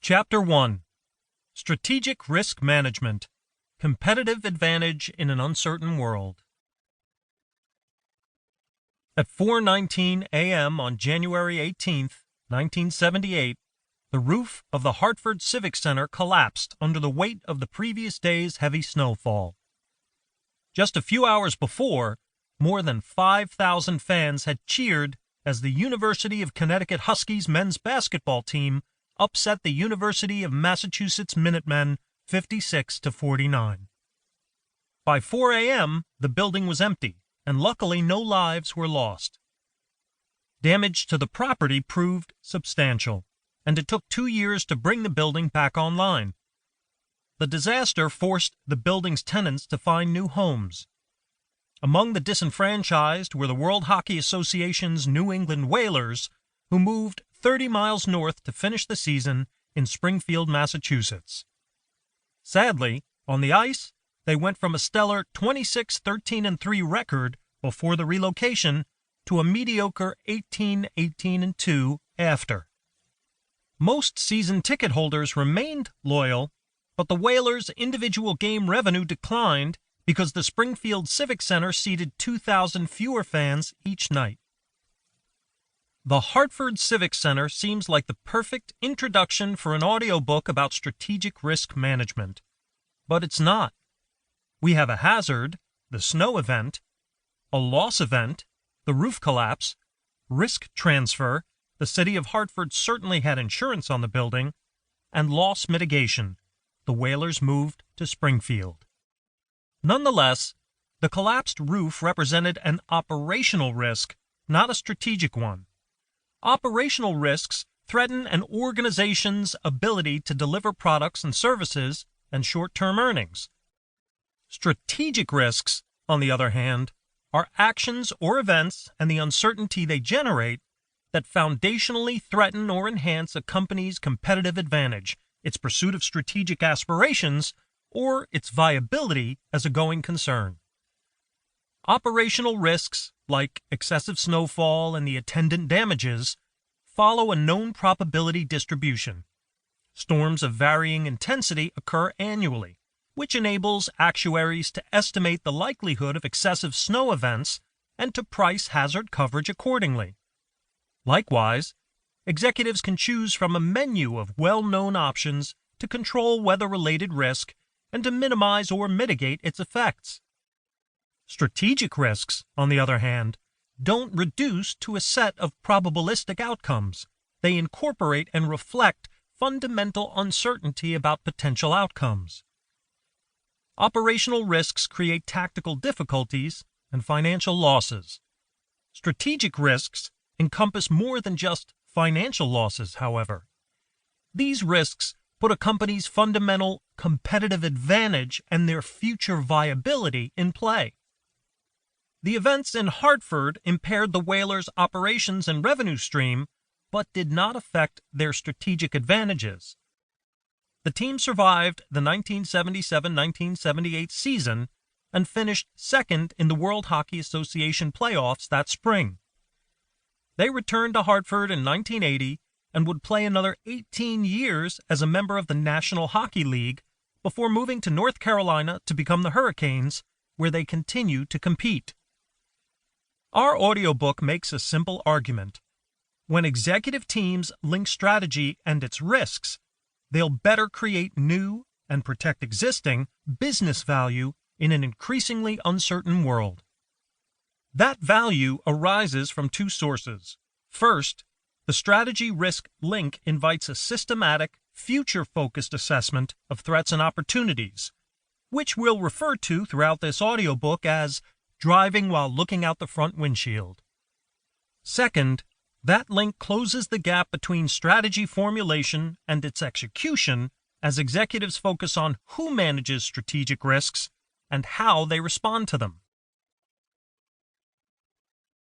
Chapter 1: Strategic Risk Management – Competitive Advantage in an Uncertain World. At 4:19 a.m. on January 18, 1978, the roof of the Hartford Civic Center collapsed under the weight of the previous day's heavy snowfall. Just a few hours before, more than 5,000 fans had cheered as the University of Connecticut Huskies men's basketball team upset the University of Massachusetts Minutemen 56-49. By 4 a.m., the building was empty, and luckily no lives were lost. Damage to the property proved substantial, and it took 2 years to bring the building back online. The disaster forced the building's tenants to find new homes. Among the disenfranchised were the World Hockey Association's New England Whalers, who moved 30 miles north to finish the season in Springfield, Massachusetts. Sadly, on the ice, they went from a stellar 26-13-3 record before the relocation to a mediocre 18-18-2 after. Most season ticket holders remained loyal, but the Whalers' individual game revenue declined because the Springfield Civic Center seated 2,000 fewer fans each night. The Hartford Civic Center seems like the perfect introduction for an audiobook about strategic risk management. But it's not. We have a hazard, the snow event, a loss event, the roof collapse, risk transfer, the city of Hartford certainly had insurance on the building, and loss mitigation, the Whalers moved to Springfield. Nonetheless, the collapsed roof represented an operational risk, not a strategic one. Operational risks threaten an organization's ability to deliver products and services and short-term earnings. Strategic risks, on the other hand, are actions or events and the uncertainty they generate that foundationally threaten or enhance a company's competitive advantage, its pursuit of strategic aspirations, or its viability as a going concern. Operational risks, like excessive snowfall and the attendant damages, follow a known probability distribution. Storms of varying intensity occur annually, which enables actuaries to estimate the likelihood of excessive snow events and to price hazard coverage accordingly. Likewise, executives can choose from a menu of well-known options to control weather-related risk and to minimize or mitigate its effects. Strategic risks, on the other hand, don't reduce to a set of probabilistic outcomes. They incorporate and reflect fundamental uncertainty about potential outcomes. Operational risks create tactical difficulties and financial losses. Strategic risks encompass more than just financial losses, however. These risks put a company's fundamental competitive advantage and their future viability in play. The events in Hartford impaired the Whalers' operations and revenue stream, but did not affect their strategic advantages. The team survived the 1977-1978 season and finished second in the World Hockey Association playoffs that spring. They returned to Hartford in 1980 and would play another 18 years as a member of the National Hockey League before moving to North Carolina to become the Hurricanes, where they continue to compete. Our audiobook makes a simple argument. When executive teams link strategy and its risks, they'll better create new and protect existing business value in an increasingly uncertain world. That value arises from two sources. First, the strategy risk link invites a systematic, future-focused assessment of threats and opportunities, which we'll refer to throughout this audiobook as driving while looking out the front windshield. Second, that link closes the gap between strategy formulation and its execution as executives focus on who manages strategic risks and how they respond to them.